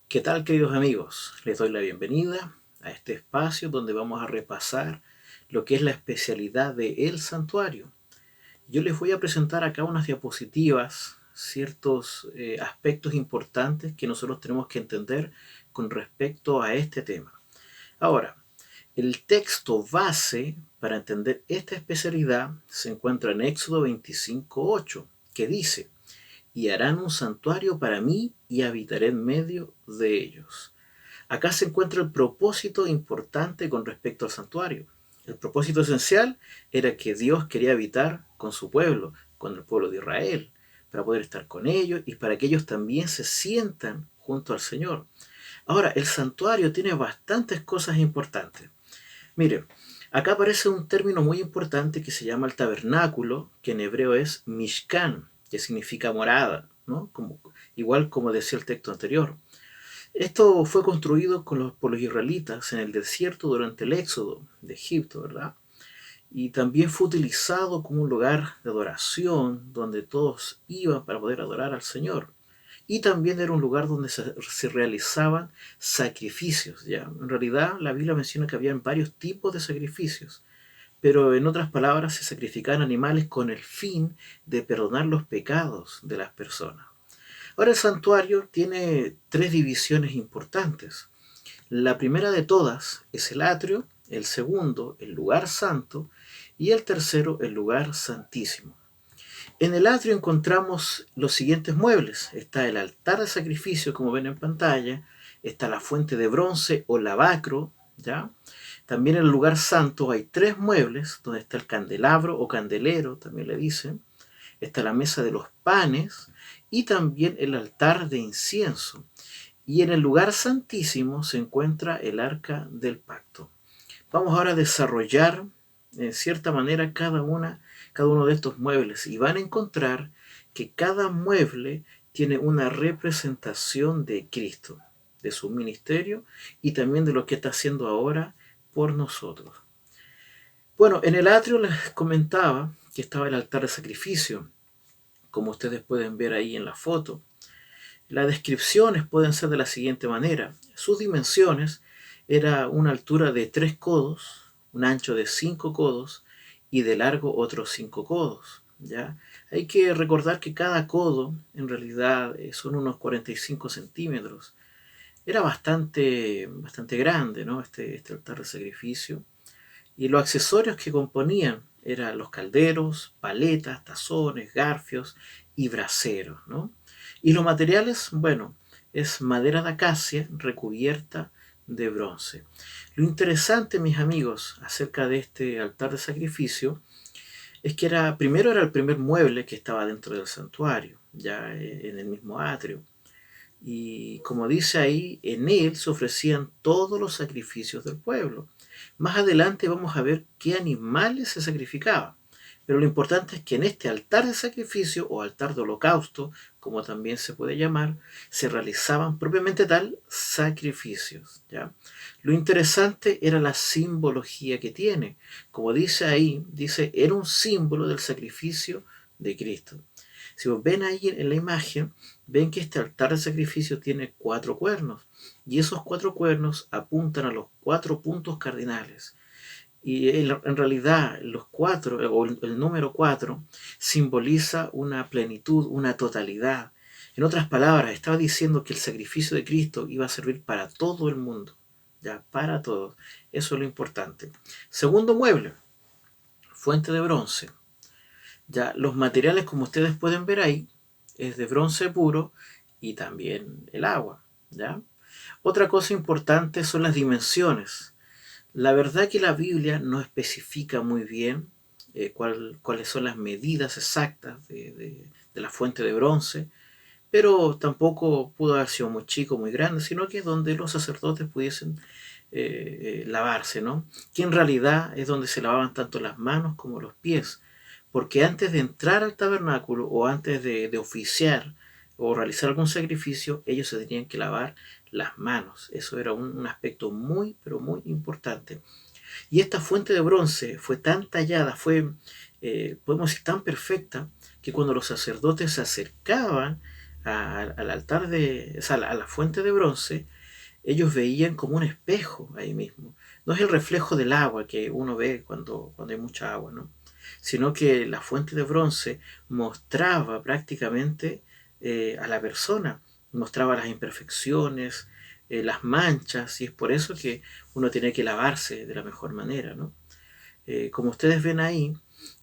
¿Qué tal, queridos amigos? Les doy la bienvenida a este espacio donde vamos a repasar lo que es la especialidad de El Santuario. Yo les voy a presentar acá unas diapositivas, ciertos aspectos importantes que nosotros tenemos que entender con respecto a este tema. Ahora, el texto base para entender esta especialidad se encuentra en Éxodo 25:8, que dice: y harán un santuario para mí y habitaré en medio de ellos. Acá se encuentra el propósito importante con respecto al santuario. El propósito esencial era que Dios quería habitar con su pueblo, con el pueblo de Israel, para poder estar con ellos y para que ellos también se sientan junto al Señor. Ahora, el santuario tiene bastantes cosas importantes. Mire, acá aparece un término muy importante que se llama el tabernáculo, que en hebreo es Mishkan, que significa morada, ¿no? Igual como decía el texto anterior. Esto fue construido por los israelitas en el desierto durante el éxodo de Egipto, ¿verdad? Y también fue utilizado como un lugar de adoración donde todos iban para poder adorar al Señor. Y también era un lugar donde se realizaban sacrificios, ¿ya? En realidad la Biblia menciona que había varios tipos de sacrificios, pero en otras palabras se sacrificaban animales con el fin de perdonar los pecados de las personas. Ahora el santuario tiene tres divisiones importantes. La primera de todas es el atrio, el segundo el lugar santo y el tercero el lugar santísimo. En el atrio encontramos los siguientes muebles. Está el altar de sacrificio, como ven en pantalla, está la fuente de bronce o lavacro, ¿ya? También en el lugar santo hay tres muebles, donde está el candelabro o candelero, también le dicen. Está la mesa de los panes y también el altar de incienso. Y en el lugar santísimo se encuentra el arca del pacto. Vamos ahora a desarrollar en cierta manera cada uno de estos muebles y van a encontrar que cada mueble tiene una representación de Cristo, de su ministerio y también de lo que está haciendo ahora por nosotros. Bueno, en el atrio les comentaba que estaba el altar de sacrificio, como ustedes pueden ver ahí en la foto. Las descripciones pueden ser de la siguiente manera. Sus dimensiones era una altura de 3 codos, un ancho de 5 codos y de largo otros 5 codos. ¿Ya? Hay que recordar que cada codo en realidad son unos 45 centímetros. Era bastante grande, ¿no? Este altar de sacrificio. Y los accesorios que componían eran los calderos, paletas, tazones, garfios y braseros, ¿no? Y los materiales, bueno, es madera de acacia recubierta de bronce. Lo interesante, mis amigos, acerca de este altar de sacrificio es que primero era el primer mueble que estaba dentro del santuario, ya en el mismo atrio. Y como dice ahí, en él se ofrecían todos los sacrificios del pueblo. Más adelante vamos a ver qué animales se sacrificaban. Pero lo importante es que en este altar de sacrificio o altar de holocausto, como también se puede llamar, se realizaban propiamente tal sacrificios, ¿ya? Lo interesante era la simbología que tiene. Como dice ahí, dice, era un símbolo del sacrificio de Cristo. Si vos ven ahí en la imagen, ven que este altar de sacrificio tiene 4 cuernos y esos 4 cuernos apuntan a los 4 puntos cardinales. Y en realidad los 4 o el número 4 simboliza una plenitud, una totalidad. En otras palabras, estaba diciendo que el sacrificio de Cristo iba a servir para todo el mundo, ya, para todos. Eso es lo importante. Segundo mueble, fuente de bronce. Ya, los materiales, como ustedes pueden ver ahí, es de bronce puro y también el agua, ¿ya? Otra cosa importante son las dimensiones. La verdad que la Biblia no especifica muy bien cuáles son las medidas exactas de la fuente de bronce, pero tampoco pudo haber sido muy chico, muy grande, sino que es donde los sacerdotes pudiesen lavarse, ¿no? Que en realidad es donde se lavaban tanto las manos como los pies, porque antes de entrar al tabernáculo o antes de oficiar o realizar algún sacrificio, ellos se tenían que lavar las manos. Eso era un aspecto muy, pero muy importante. Y esta fuente de bronce fue tan tallada, podemos decir, tan perfecta, que cuando los sacerdotes se acercaban al altar o sea, a la fuente de bronce, ellos veían como un espejo ahí mismo. No es el reflejo del agua que uno ve cuando hay mucha agua, ¿no? Sino que la fuente de bronce mostraba prácticamente a la persona, mostraba las imperfecciones, las manchas, y es por eso que uno tiene que lavarse de la mejor manera, ¿no? Como ustedes ven ahí,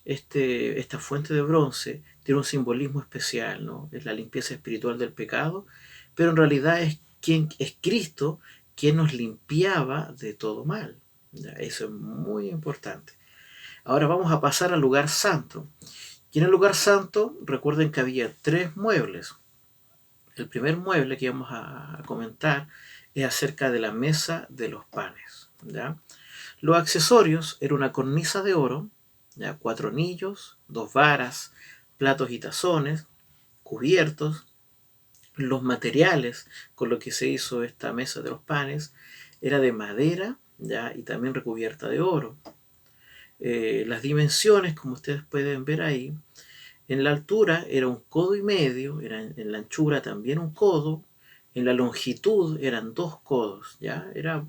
esta fuente de bronce tiene un simbolismo especial, ¿no? Es la limpieza espiritual del pecado, pero en realidad es Cristo quien nos limpiaba de todo mal. ¿Ya? Eso es muy importante. Ahora vamos a pasar al lugar santo. Y en el lugar santo, recuerden que había tres muebles. El primer mueble que vamos a comentar es acerca de la mesa de los panes. ¿Ya? Los accesorios era una cornisa de oro, ¿ya? 4 anillos, 2 varas, platos y tazones, cubiertos. Los materiales con los que se hizo esta mesa de los panes era de madera, ¿ya? Y también recubierta de oro. Las dimensiones, como ustedes pueden ver ahí, en la altura era 1,5 codos, en la anchura también 1 codo, en la longitud eran 2 codos, ¿ya? Era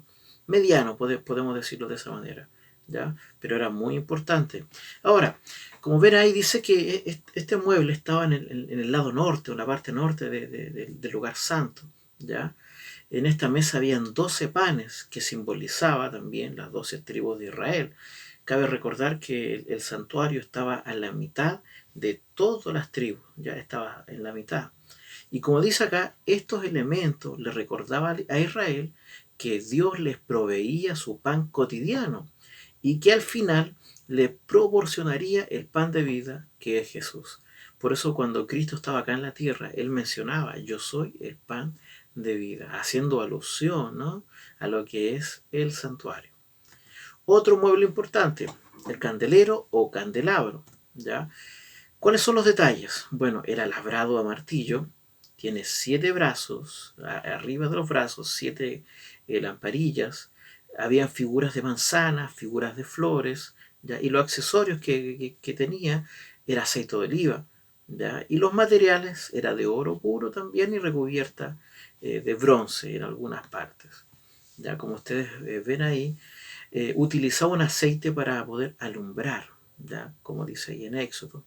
mediano, podemos decirlo de esa manera, ¿ya? Pero era muy importante. Ahora, como ven ahí, dice que este mueble estaba en el lado norte, o en la parte norte del lugar santo, ¿ya? En esta mesa habían 12 panes, que simbolizaba también las 12 tribus de Israel. Cabe recordar que el santuario estaba a la mitad de todas las tribus, ya estaba en la mitad. Y como dice acá, estos elementos le recordaban a Israel que Dios les proveía su pan cotidiano y que al final le proporcionaría el pan de vida que es Jesús. Por eso cuando Cristo estaba acá en la tierra, él mencionaba, yo soy el pan de vida, haciendo alusión, ¿no?, a lo que es el santuario. Otro mueble importante, el candelero o candelabro, ¿ya? ¿Cuáles son los detalles? Bueno, era labrado a martillo, tiene 7 brazos, arriba de los brazos 7 lamparillas, habían figuras de manzanas, figuras de flores, ¿ya? Y los accesorios que tenía era aceite de oliva, ¿ya? Y los materiales era de oro puro también y recubierta de bronce en algunas partes. ¿Ya? Como ustedes ven ahí, utilizaba un aceite para poder alumbrar, ¿ya? Como dice ahí en Éxodo.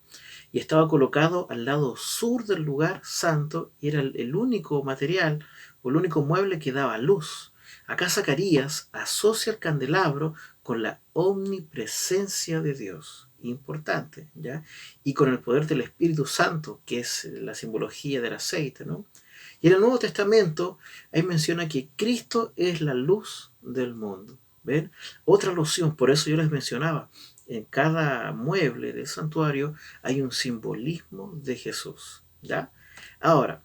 Y estaba colocado al lado sur del lugar santo y era el único material o el único mueble que daba luz. Acá Zacarías asocia el candelabro con la omnipresencia de Dios, importante, ¿ya? Y con el poder del Espíritu Santo, que es la simbología del aceite, ¿no? Y en el Nuevo Testamento, ahí menciona que Cristo es la luz del mundo. ¿Ven? Otra alusión, por eso yo les mencionaba, en cada mueble del santuario hay un simbolismo de Jesús. ¿Ya? Ahora,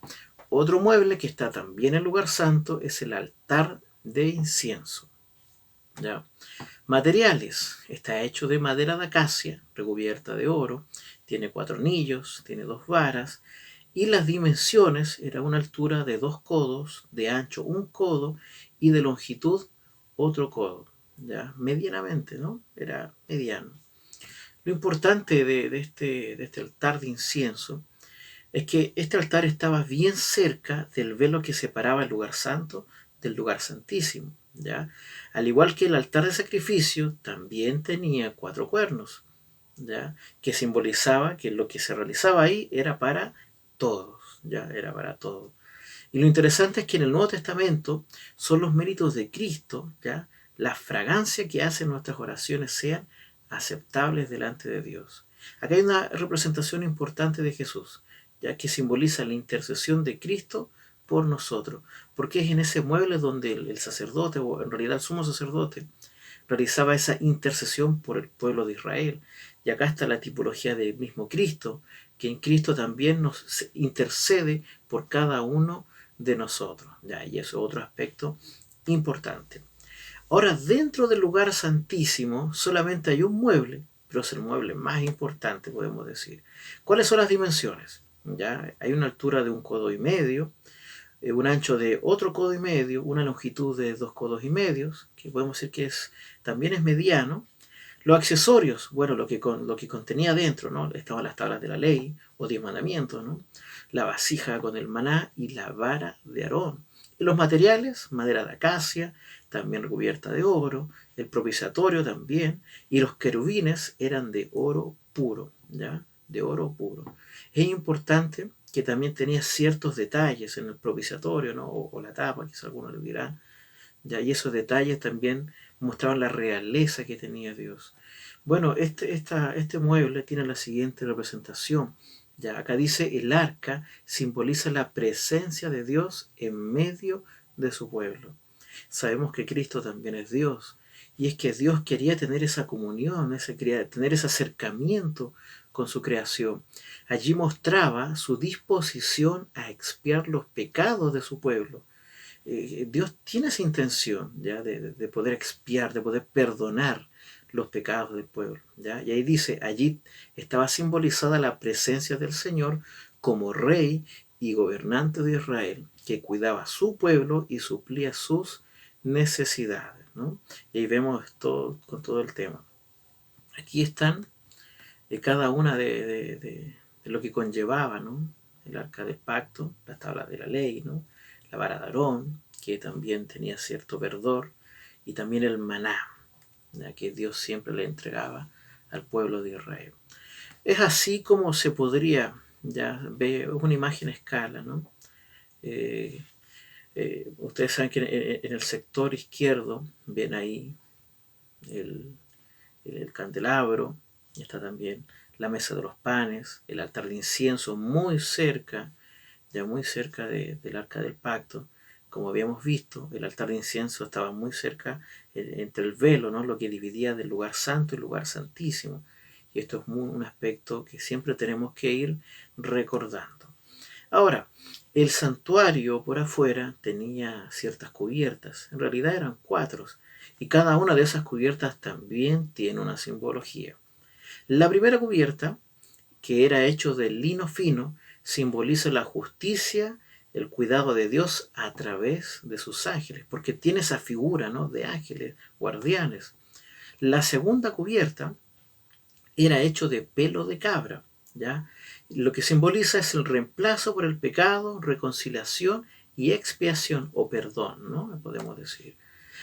otro mueble que está también en el lugar santo es el altar de incienso. ¿Ya? Materiales, está hecho de madera de acacia, recubierta de oro, tiene 4 anillos, tiene 2 varas, y las dimensiones era una altura de 2 codos, de ancho 1 codo y de longitud otro codo, ya medianamente, ¿no? Era mediano. Lo importante de este altar de incienso es que este altar estaba bien cerca del velo que separaba el lugar santo del lugar santísimo, ¿ya? Al igual que el altar de sacrificio, también tenía 4 cuernos, ¿ya? Que simbolizaba que lo que se realizaba ahí era para todos, ya era para todos. Y lo interesante es que en el Nuevo Testamento son los méritos de Cristo, ¿ya? La fragancia que hacen nuestras oraciones sean aceptables delante de Dios. Acá hay una representación importante de Jesús, ya que simboliza la intercesión de Cristo por nosotros, porque es en ese mueble donde el sacerdote, o en realidad el sumo sacerdote, realizaba esa intercesión por el pueblo de Israel. Y acá está la tipología del mismo Cristo, que en Cristo también nos intercede por cada uno de nosotros. ¿Ya? Y eso es otro aspecto importante. Ahora, dentro del lugar santísimo solamente hay un mueble, pero es el mueble más importante, podemos decir. ¿Cuáles son las dimensiones? ¿Ya? Hay una altura de 1,5 codos, un ancho de otro codo y medio, una longitud de 2,5 codos, que podemos decir que también es mediano. Los accesorios, bueno, lo que contenía dentro, ¿no? Estaban las tablas de la ley o 10 mandamientos, ¿no? La vasija con el maná y la vara de Aarón. Y los materiales, madera de acacia, también recubierta de oro, el propiciatorio también, y los querubines eran de oro puro, ¿ya? De oro puro. Es importante que también tenía ciertos detalles en el propiciatorio, ¿no? O la tapa, quizá alguno le dirá, ¿ya? Y esos detalles también mostraban la realeza que tenía Dios. Bueno, este mueble tiene la siguiente representación. Ya, acá dice, el arca simboliza la presencia de Dios en medio de su pueblo. Sabemos que Cristo también es Dios. Y es que Dios quería tener esa comunión, quería tener ese acercamiento con su creación. Allí mostraba su disposición a expiar los pecados de su pueblo. Dios tiene esa intención, ¿ya? De poder expiar, de poder perdonar los pecados del pueblo, ¿ya? Y ahí dice, allí estaba simbolizada la presencia del Señor como rey y gobernante de Israel, que cuidaba su pueblo y suplía sus necesidades, ¿no? Y ahí vemos todo, con todo el tema. Aquí están cada una de lo que conllevaba, ¿no? El arca del pacto, la tabla de la ley, ¿no? La vara de Aarón, que también tenía cierto verdor, y también el maná, ya que Dios siempre le entregaba al pueblo de Israel. Es así como se podría, ya ve una imagen a escala, ¿no? Eh, Ustedes saben que en el sector izquierdo ven ahí el, el candelabro, y está también la mesa de los panes, el altar de incienso muy cerca, ya muy cerca del arca del pacto. Como habíamos visto, el altar de incienso estaba muy cerca entre el velo, ¿no? Lo que dividía del lugar santo y el lugar santísimo. Y esto es un aspecto que siempre tenemos que ir recordando. Ahora, el santuario por afuera tenía ciertas cubiertas, en realidad eran 4, y cada una de esas cubiertas también tiene una simbología. La primera cubierta, que era hecho de lino fino, simboliza la justicia, el cuidado de Dios a través de sus ángeles, porque tiene esa figura, ¿no? De ángeles guardianes. La segunda cubierta era hecho de pelo de cabra, ¿ya? Lo que simboliza es el reemplazo por el pecado, reconciliación y expiación o perdón, ¿no? Podemos decir.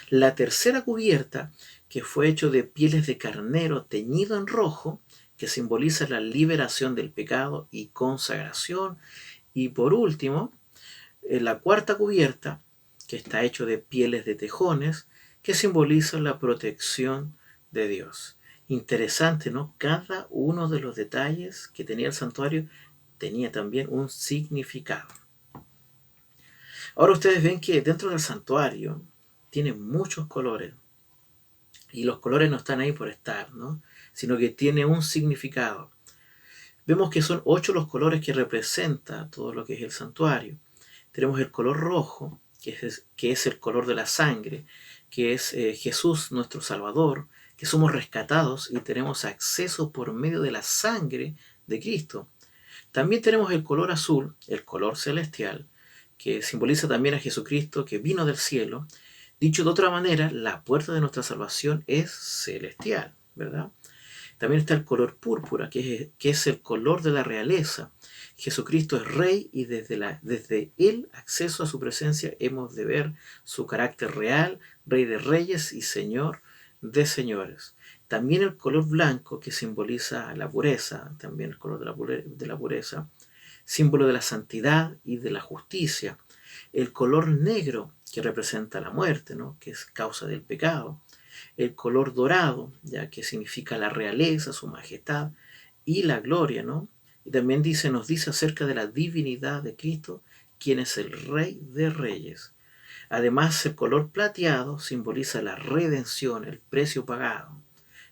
La tercera cubierta, que fue hecho de pieles de carnero teñido en rojo, que simboliza la liberación del pecado y consagración. Y por último, la cuarta cubierta, que está hecho de pieles de tejones, que simboliza la protección de Dios. Interesante, ¿no? Cada uno de los detalles que tenía el santuario tenía también un significado. Ahora ustedes ven que dentro del santuario tiene muchos colores. Y los colores no están ahí por estar, ¿no? Sino que tiene un significado. Vemos que son 8 los colores que representa todo lo que es el santuario. Tenemos el color rojo, que es el color de la sangre, que es Jesús nuestro Salvador, que somos rescatados y tenemos acceso por medio de la sangre de Cristo. También tenemos el color azul, el color celestial, que simboliza también a Jesucristo que vino del cielo. Dicho de otra manera, la puerta de nuestra salvación es celestial, ¿verdad? También está el color púrpura, que es el color de la realeza. Jesucristo es rey y desde el acceso a su presencia hemos de ver su carácter real, rey de reyes y señor de señores. También el color blanco, que simboliza la pureza, también el color de la pureza, símbolo de la santidad y de la justicia. El color negro, que representa la muerte, ¿no? Que es causa del pecado. El color dorado, ya que significa la realeza, su majestad y la gloria, ¿no? Y también nos dice acerca de la divinidad de Cristo, quien es el Rey de Reyes. Además, el color plateado simboliza la redención, el precio pagado.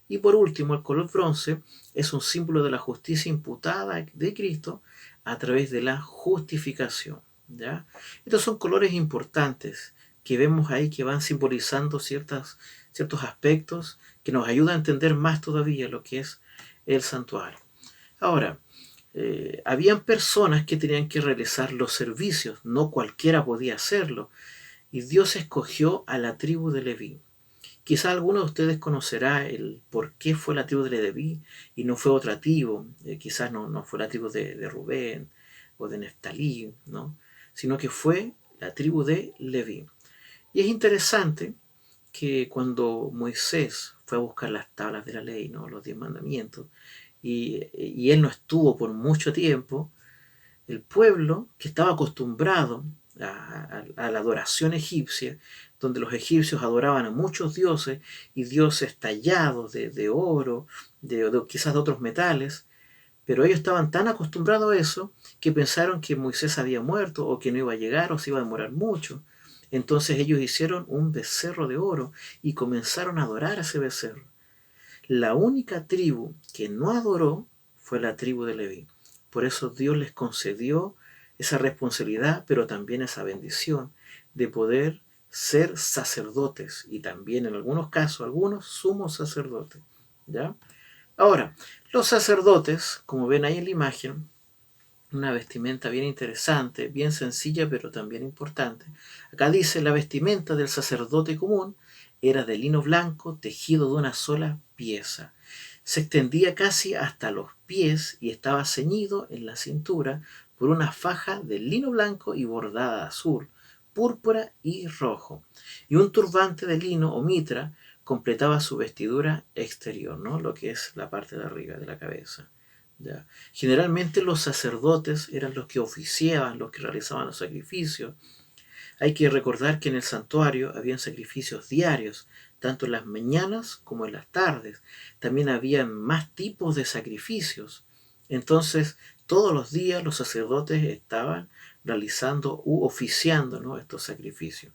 Y por último, el color bronce es un símbolo de la justicia imputada de Cristo a través de la justificación, ¿ya? Estos son colores importantes que vemos ahí que van simbolizando ciertos aspectos que nos ayudan a entender más todavía lo que es el santuario. Ahora, habían personas que tenían que realizar los servicios, no cualquiera podía hacerlo, y Dios escogió a la tribu de Leví. Quizás alguno de ustedes conocerá el por qué fue la tribu de Leví y no fue otra tribu. Quizás no fue la tribu de Rubén o de Neftalí, ¿no? Sino que fue la tribu de Leví. Y es interesante que cuando Moisés fue a buscar las tablas de la ley, ¿no? Los 10 mandamientos, y él no estuvo por mucho tiempo, el pueblo que estaba acostumbrado a la adoración egipcia, donde los egipcios adoraban a muchos dioses y dioses tallados de oro, quizás de otros metales, pero ellos estaban tan acostumbrados a eso que pensaron que Moisés había muerto o que no iba a llegar o se iba a demorar mucho. Entonces ellos hicieron un becerro de oro y comenzaron a adorar a ese becerro. La única tribu que no adoró fue la tribu de Leví. Por eso Dios les concedió esa responsabilidad, pero también esa bendición de poder ser sacerdotes y también en algunos casos, algunos sumos sacerdotes. ¿Ya? Ahora, los sacerdotes, como ven ahí en la imagen, una vestimenta bien interesante, bien sencilla, pero también importante. Acá dice, la vestimenta del sacerdote común era de lino blanco tejido de una sola pieza. Se extendía casi hasta los pies y estaba ceñido en la cintura por una faja de lino blanco y bordada azul, púrpura y rojo. Y un turbante de lino o mitra completaba su vestidura exterior, ¿no? Lo que es la parte de arriba de la cabeza. ¿Ya? Generalmente los sacerdotes eran los que oficiaban, los que realizaban los sacrificios. Hay que recordar que en el santuario habían sacrificios diarios, tanto en las mañanas como en las tardes. También había más tipos de sacrificios. Entonces, todos los días los sacerdotes estaban realizando u oficiando, ¿no?, estos sacrificios.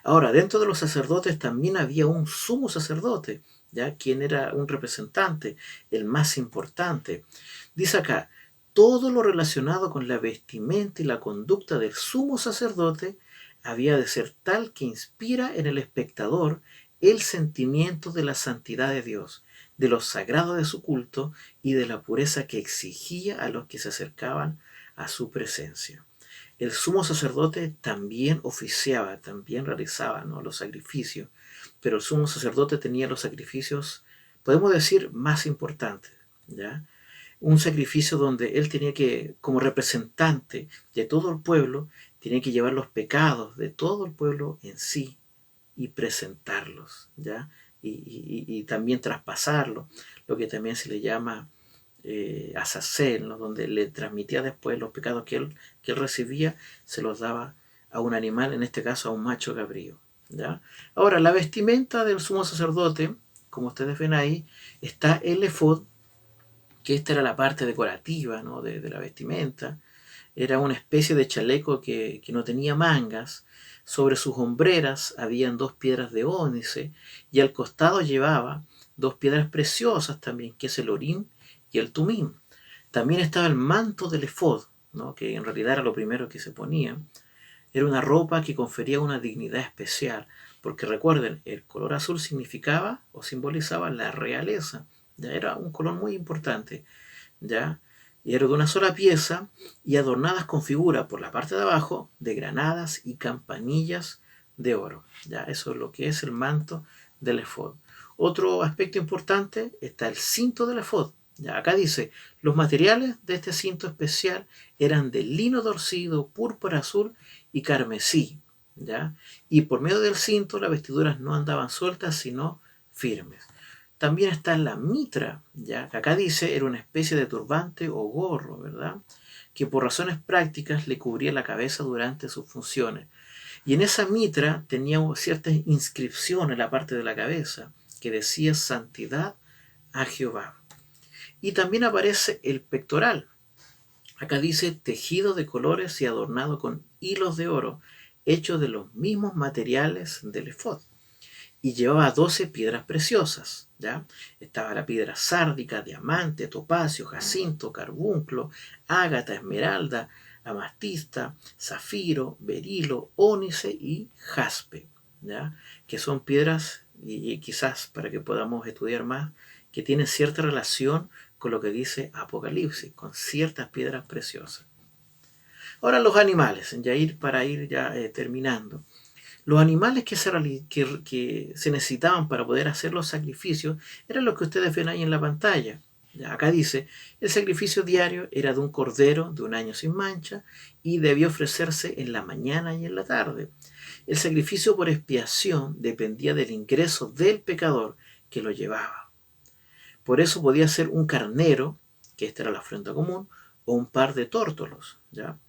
Ahora, dentro de los sacerdotes también había un sumo sacerdote, ¿ya?, quien era un representante, el más importante. Dice acá, todo lo relacionado con la vestimenta y la conducta del sumo sacerdote había de ser tal que inspira en el espectador el sentimiento de la santidad de Dios, de lo sagrado de su culto y de la pureza que exigía a los que se acercaban a su presencia. El sumo sacerdote también oficiaba, también realizaba, ¿no?, los sacrificios, pero el sumo sacerdote tenía los sacrificios, podemos decir, más importantes, ¿ya? Un sacrificio donde él tenía que, como representante de todo el pueblo, tenía que llevar los pecados de todo el pueblo en sí y presentarlos, ¿ya? Y también traspasarlos, lo que también se le llama Azazel, ¿no?, donde le transmitía después los pecados que él recibía, se los daba a un animal, en este caso a un macho cabrío, ¿ya? Ahora, la vestimenta del sumo sacerdote, como ustedes ven ahí, está el efod, que esta era la parte decorativa, ¿no?, de la vestimenta. Era una especie de chaleco que no tenía mangas. Sobre sus hombreras habían 2 piedras de ónice y al costado llevaba 2 piedras preciosas también, que es el orín y el tumín. También estaba el manto del efod, ¿no?, que en realidad era lo primero que se ponía. Era una ropa que confería una dignidad especial, porque recuerden, el color azul significaba o simbolizaba la realeza. Ya era un color muy importante, ¿ya? Y era de una sola pieza y adornadas con figuras por la parte de abajo de granadas y campanillas de oro. ¿Ya? Eso es lo que es el manto del efod. Otro aspecto importante está el cinto del efod. ¿Ya? Acá dice, los materiales de este cinto especial eran de lino torcido, púrpura azul y carmesí. ¿Ya? Y por medio del cinto las vestiduras no andaban sueltas, sino firmes. También está la mitra, ¿ya? Que acá dice era una especie de turbante o gorro, ¿verdad?, que por razones prácticas le cubría la cabeza durante sus funciones. Y en esa mitra tenía ciertas inscripciones en la parte de la cabeza que decía santidad a Jehová. Y también aparece el pectoral. Acá dice tejido de colores y adornado con hilos de oro, hechos de los mismos materiales del efod. Y llevaba 12 piedras preciosas, ¿ya? Estaba la piedra sárdica, diamante, topacio, jacinto, carbunclo, ágata, esmeralda, amatista, zafiro, berilo, ónice y jaspe, ¿ya? Que son piedras, y quizás para que podamos estudiar más, que tienen cierta relación con lo que dice Apocalipsis, con ciertas piedras preciosas. Ahora los animales, para ir ya terminando. Los animales que se necesitaban para poder hacer los sacrificios eran los que ustedes ven ahí en la pantalla. Acá dice, el sacrificio diario era de un cordero de un año sin mancha y debía ofrecerse en la mañana y en la tarde. El sacrificio por expiación dependía del ingreso del pecador que lo llevaba. Por eso podía ser un carnero, que esta era la ofrenda común, o un par de tórtolos, ¿ya?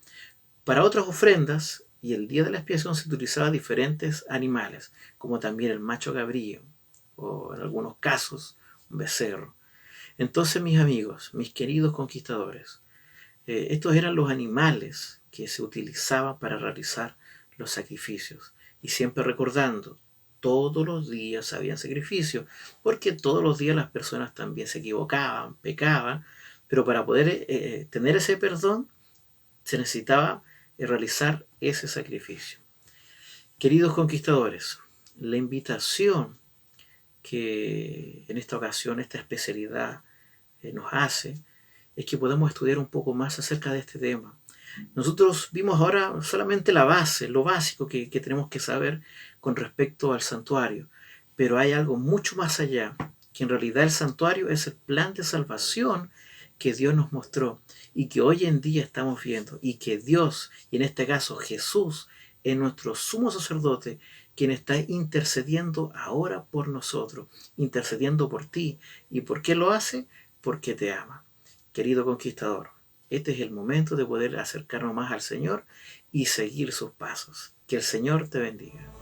Para otras ofrendas y el día de la expiación se utilizaban diferentes animales, como también el macho cabrío, o en algunos casos un becerro. Entonces, mis amigos, mis queridos conquistadores, estos eran los animales que se utilizaban para realizar los sacrificios. Y siempre recordando, todos los días había sacrificios, porque todos los días las personas también se equivocaban, pecaban, pero para poder tener ese perdón se necesitaba realizar ese sacrificio. Queridos conquistadores, la invitación que en esta ocasión esta especialidad nos hace es que podamos estudiar un poco más acerca de este tema. Nosotros vimos ahora solamente la base, lo básico que tenemos que saber con respecto al santuario, pero hay algo mucho más allá, que en realidad el santuario es el plan de salvación que Dios nos mostró y que hoy en día estamos viendo, y que Dios, y en este caso Jesús, es nuestro sumo sacerdote, quien está intercediendo ahora por nosotros, intercediendo por ti. ¿Y por qué lo hace? Porque te ama. Querido conquistador, este es el momento de poder acercarnos más al Señor y seguir sus pasos. Que el Señor te bendiga.